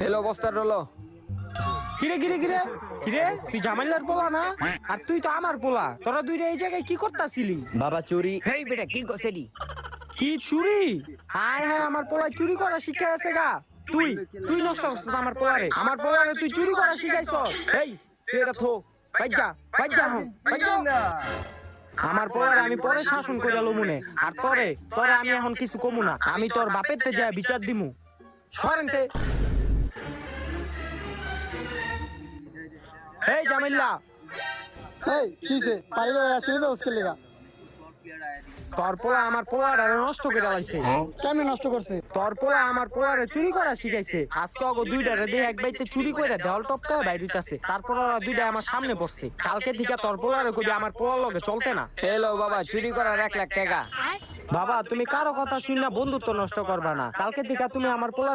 Hello বস্তার রলো। কিরে কিরে কিরে কিরে তুই জামাইলার পোলা না? আর তুই তো আমার পোলা, তোরা দুইটা এই জায়গায় কি করতাছিলি? বাবা চুরি। হেই বেটা কি করছেডি? কি চুরি? হায় হায়, আমার পোলা চুরি করা শিখে আছে গা। তুই তুই নষ্ট করছিস আমার পোলারে, আমার পোলারে তুই চুরি করা শিখাইছ। এই তুই এটা থো, বাইজা বাইজা হম বাইজা। আমার পোলারে আমি পরে শাসন করে আলো মনে, আর তোরে তোরে আমি এখন কিছু কমু না, আমি তোর বাপের তে যা বিচার দিমু। সরেনতে এই জামিল্লা, এই কিছে পারি করে আসছিলি তো ওসকে লেগা তোর পোলা আমার পোলারে নষ্ট করে লাইছে। কেমনে নষ্ট করছে? তোর পোলা আমার পোলারে চুরি করা শিখাইছে। আজকে অগো দুইটারে দিয়ে এক বাইতে চুরি কইরা দেওয়াল টপকায় বাইরিতাছে, তারপর ওরা দুইটা আমার সামনে বসছে। কালকে থেকে তোর পোলারে কবি আমার পোলার লগে চলতে না। হেলো বাবা চুরি করার 1 লাখ টাকা। বাবা তুমি কারো কথা শুন না বন্ধুত্ব নষ্ট করবা না, কালকে থেকে তুমি আমার পোলার